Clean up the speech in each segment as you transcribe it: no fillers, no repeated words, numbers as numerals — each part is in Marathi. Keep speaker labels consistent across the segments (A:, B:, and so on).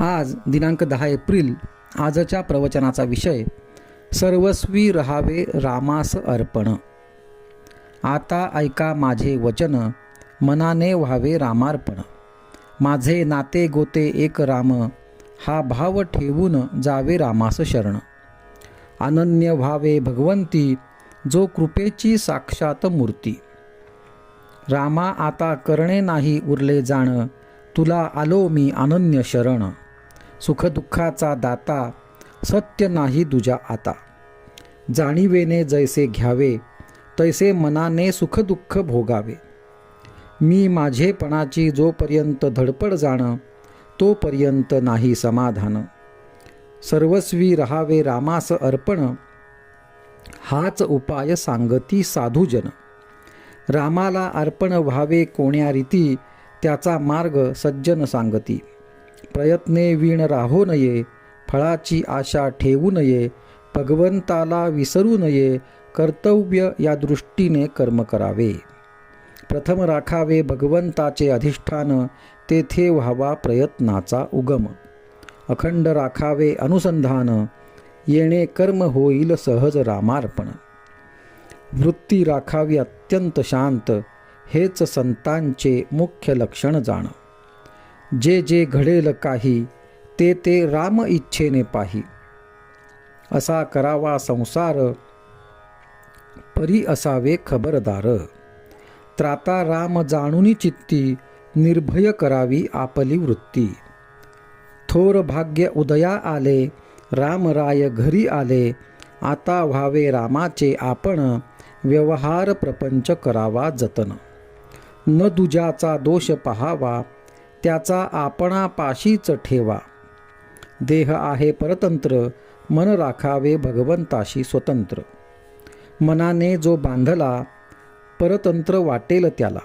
A: आज दिनांक 10 एप्रिल. आजच्या प्रवचनाचा विषय सर्वस्वी रहावे रामास अर्पण. आता ऐका माझे वचन, मनाने व्हावे रामार्पण. माझे नाते गोते एक राम, हा भाव ठेवून जावे रामास शरण. अनन्य व्हावे भगवंती, जो कृपेची साक्षात मूर्ती. रामा आता करणे नाही उरले जाण, तुला आलो मी अनन्य शरण. सुखदुःखाचा दाता, सत्य नाही तुझ्या आता. जाणीवेने जैसे घ्यावे, तैसे मनाने सुखदुःख भोगावे. मी माझेपणाची जोपर्यंत धडपड जाण, तोपर्यंत नाही समाधान. सर्वस्वी रहावे रामास अर्पण, हाच उपाय सांगती साधुजन. रामाला अर्पण व्हावे कोण्या रीती, त्याचा मार्ग सज्जन सांगती. प्रयत्ने वीण राहो नये, फळाची आशा ठेवू नये. भगवंताला विसरू नये, कर्तव्य या दृष्टीने कर्म करावे. प्रथम राखावे भगवंताचे अधिष्ठान, तेथे व्हावा प्रयत्नाचा उगम. अखंड राखावे अनुसंधान, येणे कर्म होईल सहज रामार्पण. वृत्ती राखावी अत्यंत शांत, हेच संतांचे मुख्य लक्षण जाण. जे जे घडेल काही, ते ते राम इच्छेने पाही. असा करावा संसार, परी असावे खबरदार. त्राता राम जाणूनी चित्ती, निर्भय करावी आपली वृत्ती. थोर भाग्य उदया आले, रामराय घरी आले. आता व्हावे रामाचे आपण, व्यवहार प्रपंच करावा जतन. न दुजाचा दोष पहावा, त्याचा आपणापाशीच ठेवा. देह आहे परतंत्र, मन राखावे भगवंताशी स्वतंत्र. मनाने जो बांधला, परतंत्र वाटेल त्याला.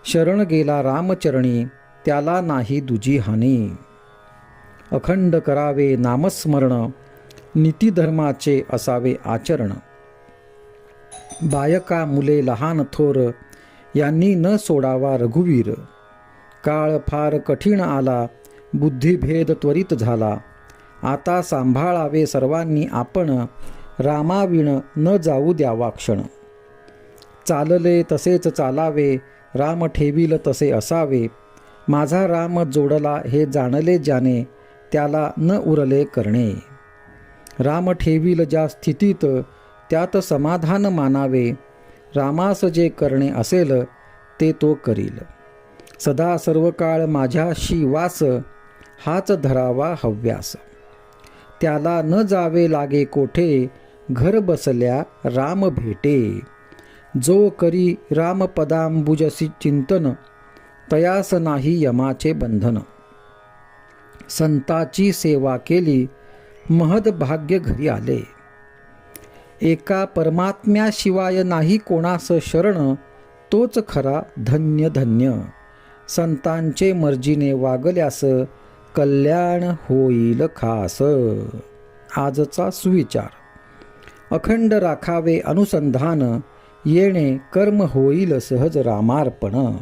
A: शरण गेला रामचरणी, त्याला नाही दुजी हानी. अखंड करावे नामस्मरण, नीतिधर्माचे असावे आचरण. बायका मुले लहान थोर, यांनी न सोडावा रघुवीर. काळ फार कठीण आला, बुद्धिभेद त्वरित झाला. आता सांभाळावे सर्वांनी आपण, रामाविण न जाऊ द्यावा क्षण. चालले तसेच चालावे, राम ठेवील तसे असावे. माझा राम जोडला हे जाणले ज्याने, त्याला न उरले करणे. राम ठेवील ज्या स्थितीत, त्यात समाधान मानावे. रामास जे करणे असेल, ते तो करील. सदा सर्व काळ माझ्याशी वास, हाच धरावा हव्यास. त्याला न जावे लागे कोठे, घर बसल्या राम भेटे. जो करी रामपदांबुजसी चिंतन, तयास नाही यमाचे बंधन. संताची सेवा केली, महद भाग्य घरी आले. एका परमात्म्याशिवाय नाही कोणास शरण, तोच खरा धन्य धन्य. संतांचे मर्जीने वागल्यास, कल्याण होईल खास. आजचा सुविचार. अखंड राखावे अनुसंधान, येणे कर्म होईल सहज रामार्पण.